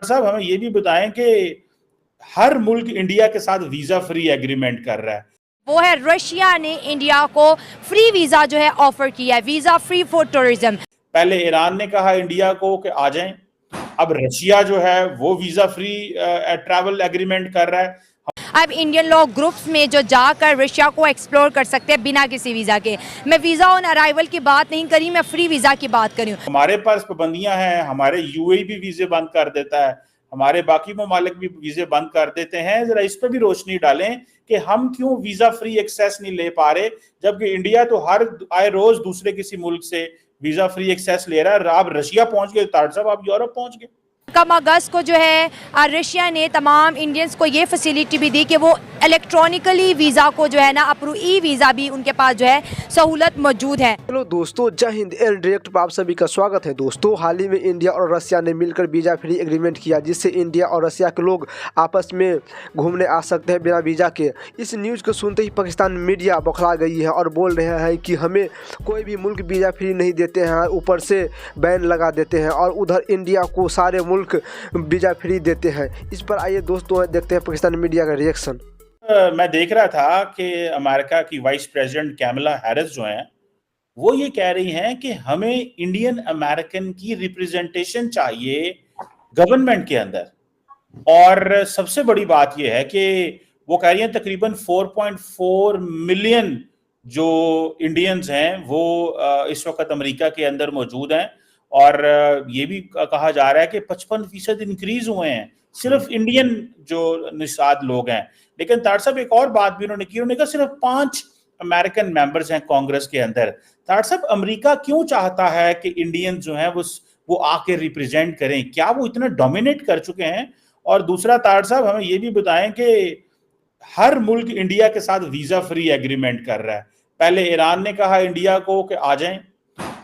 साहब हमें ये भी बताएं कि हर मुल्क इंडिया के साथ वीजा फ्री एग्रीमेंट कर रहा है। वो है रशिया ने इंडिया को फ्री वीजा जो है ऑफर किया है, वीजा फ्री फॉर टूरिज्म। पहले ईरान ने कहा इंडिया को कि आ जाएं, अब रशिया जो है वो वीजा फ्री ट्रैवल एग्रीमेंट कर रहा है। अब इंडियन लोग ग्रुप्स में जो जाकर रशिया को एक्सप्लोर कर सकते हैं बिना किसी वीजा के। मैं वीजा ऑन अराइवल की बात नहीं करी, मैं फ्री वीजा की बात करी हूँ। हमारे पास पाबंदियां हैं, हमारे यूएई भी वीजे बंद कर देता है, हमारे बाकी ममालिक भी वीजे बंद कर देते हैं। जरा इस पर भी रोशनी डालें कि हम क्यों वीजा फ्री एक्सेस नहीं ले पा रहे, जबकि इंडिया तो हर आए रोज दूसरे किसी मुल्क से वीजा फ्री एक्सेस ले रहा है। आप रशिया पहुंच गए, ताड़ साहब आप यूरोप पहुंच गए। कम अगस्त को जो है रशिया ने तमाम इंडियंस को ये फैसिलिटी भी दी कि वो इलेक्ट्रॉनिकली वीज़ा को जो है ना अप्रूव, ई वीज़ा भी उनके पास जो है सहूलत मौजूद है। हेलो दोस्तों, जय हिंद। एल डायरेक्ट पर आप सभी का स्वागत है। दोस्तों, हाल ही में इंडिया और रशिया ने मिलकर वीज़ा फ्री एग्रीमेंट किया, जिससे इंडिया और रशिया के लोग आपस में घूमने आ सकते हैं बिना वीज़ा के। इस न्यूज़ को सुनते ही पाकिस्तान मीडिया बौखला गई है और बोल रहे हैं कि हमें कोई भी मुल्क वीज़ा फ्री नहीं देते हैं, ऊपर से बैन लगा देते हैं, और उधर इंडिया को सारे मुल्क वीज़ा फ्री देते हैं। इस पर आइए दोस्तों देखते हैं पाकिस्तान मीडिया का रिएक्शन। मैं देख रहा था कि अमेरिका की वाइस प्रेसिडेंट कैमला हैरिस जो हैं वो ये कह रही हैं कि हमें इंडियन अमेरिकन की रिप्रेजेंटेशन चाहिए गवर्नमेंट के अंदर। और सबसे बड़ी बात ये है कि वो कह रही हैं तकरीबन 4.4 मिलियन जो इंडियंस हैं वो इस वक्त अमेरिका के अंदर मौजूद हैं। और ये भी कहा जा रहा है कि 55% इंक्रीज हुए हैं सिर्फ इंडियन जो निषाद लोग हैं। लेकिन ताड़ साहब एक और बात भी उन्होंने की, उन्होंने कहा सिर्फ 5 अमेरिकन मेंबर्स हैं कांग्रेस के अंदर। ताड़ साहब अमेरिका क्यों चाहता है कि इंडियन जो हैं वो आके रिप्रेजेंट करें? क्या वो इतना डोमिनेट कर चुके हैं? और दूसरा ताड़ साहब हमें ये भी बताएं कि हर मुल्क इंडिया के साथ वीजा फ्री एग्रीमेंट कर रहा है। पहले ईरान ने कहा इंडिया को कि आ जाएं,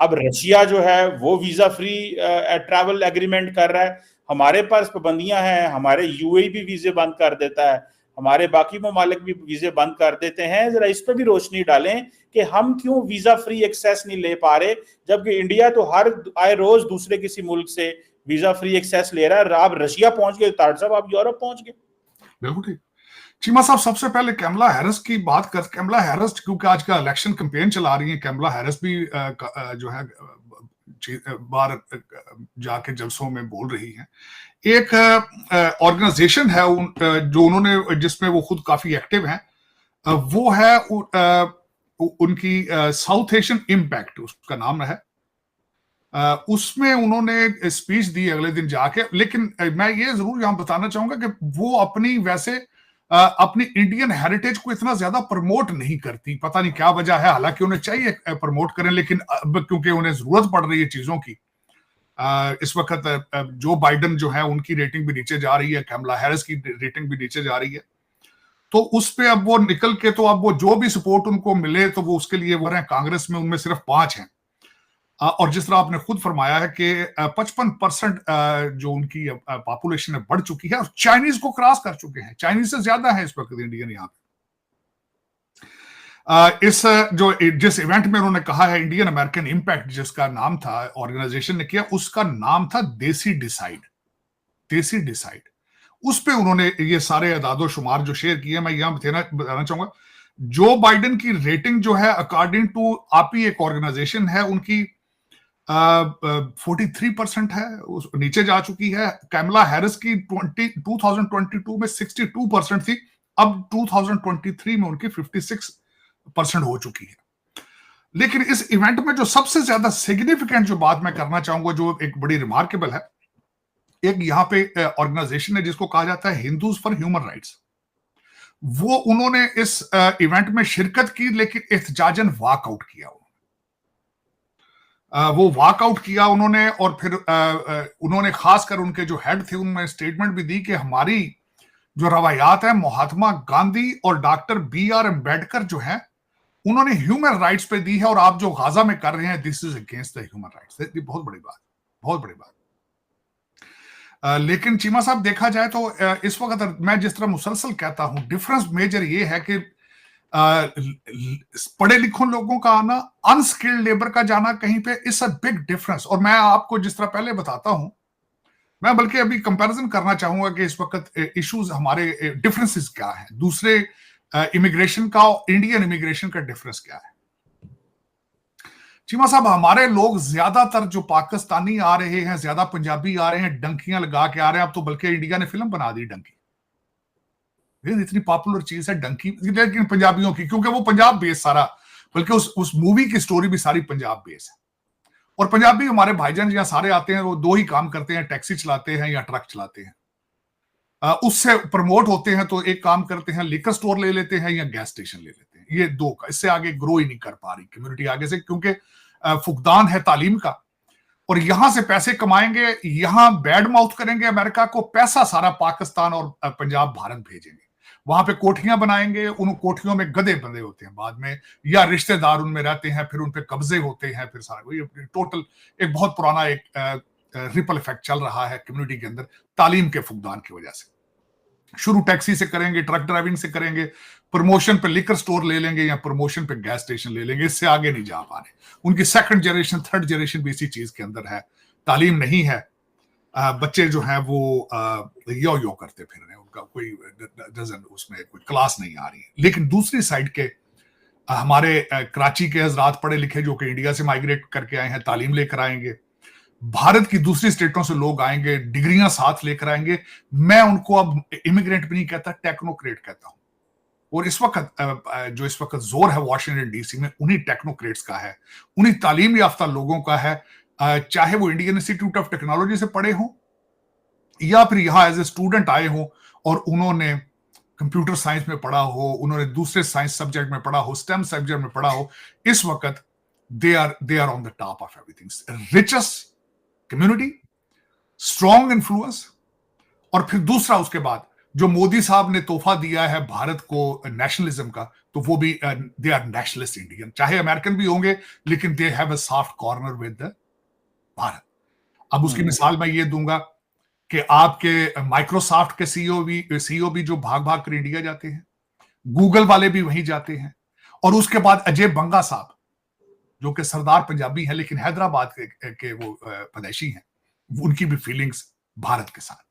अब रशिया जो है वो वीजा फ्री ट्रैवल एग्रीमेंट कर रहा है। हमारे पास पाबंदियां हैं, हमारे यूएई भी वीजे बंद कर देता है, हमारे बाकी ममालिक भी वीजे बंद कर देते हैं। जरा इस पर भी रोशनी डालें कि हम क्यों वीजा फ्री एक्सेस नहीं ले पा रहे, जबकि इंडिया तो हर आए रोज दूसरे किसी मुल्क से वीजा फ्री एक्सेस ले रहा है। आप रशिया पहुंच गए, ताड़ साहब आप यूरोप पहुंच गए। बिल्कुल ठीक। चीमा साहब, सबसे पहले कैमला हैरिस की बात कर। कैमला हैरिस क्योंकि आज का इलेक्शन कैंपेन चला रही है, कैमला हैरिस भी जो है बाहर जाके जलसों में बोल रही हैं। एक ऑर्गेनाइजेशन है जो उन्होंने, जिसमें वो खुद काफी एक्टिव हैं, वो है उनकी साउथ एशियन इम्पैक्ट उसका नाम है। उसमें उन्होंने स्पीच दी अगले दिन जाके। लेकिन मैं ये जरूर यहां बताना चाहूंगा कि वो अपनी इंडियन हेरिटेज को इतना ज्यादा प्रमोट नहीं करती। पता नहीं क्या वजह है, हालांकि उन्हें चाहिए प्रमोट करें, लेकिन अब क्योंकि उन्हें जरूरत पड़ रही है चीजों की, इस वक्त जो बाइडन जो है उनकी रेटिंग भी नीचे जा रही है, कैमला हैरिस की रेटिंग भी नीचे जा रही है, तो उस पे अब वो निकल के, तो अब वो जो भी सपोर्ट उनको मिले तो वो उसके लिए वो रहे। कांग्रेस में उनमें सिर्फ 5 हैं। और जिस तरह आपने खुद फरमाया है कि 55% जो उनकी पॉपुलेशन है बढ़ चुकी है और चाइनीज को क्रॉस कर चुके हैं। चाइनीज से ज्यादा है इस वक्त इंडियन यहाँ पे। जिस इवेंट में उन्होंने कहा है इंडियन अमेरिकन इम्पैक्ट, जिसका नाम था, ऑर्गेनाइजेशन ने किया, उसका नाम था देसी डिसाइड। देसी डिसाइड, उस पे उन्होंने ये सारे अदादो शुमार जो शेयर किए। मैं यहां बताना चाहूंगा, जो बाइडन की रेटिंग जो है अकॉर्डिंग टू आपी एक ऑर्गेनाइजेशन है, उनकी 43% है, नीचे जा चुकी है। कैमला हैरिस की 2022 में 62% थी, अब 2023 में उनकी 56% हो चुकी है। लेकिन इस इवेंट में जो सबसे ज्यादा सिग्निफिकेंट जो बात मैं करना चाहूंगा, जो एक बड़ी रिमार्केबल है, एक यहां पे ऑर्गेनाइजेशन है जिसको कहा जाता है हिंदूज फॉर ह्यूमन राइट्स। वो उन्होंने इस इवेंट में शिरकत की, लेकिन एहतजाजन वॉकआउट किया। वो वॉकआउट किया उन्होंने, और फिर उन्होंने खासकर उनके जो हेड थे उनमें स्टेटमेंट भी दी कि हमारी जो रवायात है, महात्मा गांधी और डॉक्टर BR अम्बेडकर जो है उन्होंने ह्यूमन राइट्स पे दी है, और आप जो गाजा में कर रहे हैं, this is against the human rights. बहुत बड़ी बात, बहुत बड़ी बात। लेकिन चीमा साहब, देखा जाए तो इस वक्त मैं जिस तरह मुसलसल कहता हूं, डिफरेंस मेजर ये है कि पढ़े लिखों लोगों का आना, अनस्किल्ड लेबर का जाना कहीं पे, इट्स अ बिग डिफरेंस। और मैं आपको जिस तरह पहले बताता हूं मैं बल्कि अभी कंपैरिजन करना चाहूंगा कि इस वक्त इश्यूज हमारे डिफरेंसेस क्या है, दूसरे इमिग्रेशन का और इंडियन इमिग्रेशन का डिफरेंस क्या है। चीमा साहब, हमारे लोग ज्यादातर जो पाकिस्तानी आ रहे हैं, ज्यादा पंजाबी आ रहे हैं, डंकियां लगा के आ रहे हैं। अब तो बल्कि इंडिया ने फिल्म बना दी डंकी, इतनी पॉपुलर चीज है डंकी, लेकिन पंजाबियों की, क्योंकि वो पंजाब बेस सारा, बल्कि उस मूवी की स्टोरी भी सारी पंजाब बेस है। और पंजाबी हमारे भाईजान यहाँ सारे आते हैं, वो दो ही काम करते हैं, टैक्सी चलाते हैं या ट्रक चलाते हैं। उससे प्रमोट होते हैं तो एक काम करते हैं, लिकर स्टोर ले लेते हैं या गैस स्टेशन ले लेते हैं। ये दो का, इससे आगे ग्रो ही नहीं कर पा रही कम्युनिटी आगे से, क्योंकि फुकदान है तालीम का। और यहां से पैसे कमाएंगे, यहां बैड माउथ करेंगे अमेरिका को, पैसा सारा पाकिस्तान और पंजाब भारत भेजेंगे, वहां पे कोठियां बनाएंगे, उन कोठियों में गधे बंधे होते हैं बाद में, या रिश्तेदार उनमें रहते हैं, फिर उन पे कब्जे होते हैं, फिर सारा टोटल एक बहुत पुराना एक रिपल इफेक्ट चल रहा है कम्युनिटी के अंदर तालीम के फुकदान की वजह से। शुरू टैक्सी से करेंगे, ट्रक ड्राइविंग से करेंगे, प्रमोशन पे लिकर स्टोर ले लेंगे या प्रमोशन पे गैस स्टेशन ले लेंगे, इससे आगे नहीं जा पा रहे। उनकी सेकंड जनरेशन, थर्ड जनरेशन भी इसी चीज के अंदर है, तालीम नहीं है। बच्चे जो हैं वो यो यो करते फिर रहे हैं, उनका कोई डजन उसमें कोई क्लास नहीं आ रही है। लेकिन दूसरी साइड के हमारे कराची के हजरात पढ़े लिखे जो कि इंडिया से माइग्रेट करके आए हैं, तालीम लेकर आएंगे, भारत की दूसरी स्टेटों से लोग आएंगे, डिग्रियां साथ लेकर आएंगे। मैं उनको अब इमिग्रेंट भी नहीं कहता, टेक्नोक्रेट कहता हूं। और इस वक्त जोर है वॉशिंगटन डीसी में उन्हीं टेक्नोक्रेट्स का है, उन्हीं तालीम याफ्ता लोगों का है, चाहे वो इंडियन इंस्टीट्यूट ऑफ टेक्नोलॉजी से पढ़े हों या फिर यहाँ एज ए स्टूडेंट आए हों और उन्होंने कंप्यूटर साइंस में पढ़ा हो, उन्होंने दूसरे साइंस सब्जेक्ट में पढ़ा हो, स्टेम सब्जेक्ट में पढ़ा हो। इस वक्त they are on the top of everything, richest community, strong influence. और फिर दूसरा उसके बाद जो मोदी साहब ने तोहफा दिया है भारत को नेशनलिज्म का, तो वो भी दे आर नेशनलिस्ट इंडियन, चाहे अमेरिकन भी होंगे लेकिन they have a soft corner with Bharat. अब उसकी मिसाल मैं ये दूंगा कि आपके माइक्रोसॉफ्ट के सीईओ भी जो भाग भाग कर इंडिया जाते हैं, गूगल वाले भी वहीं जाते हैं। और उसके बाद अजय बंगा साहब जो कि सरदार पंजाबी हैं लेकिन हैदराबाद के वो पैदाइशी हैं, उनकी भी फीलिंग्स भारत के साथ।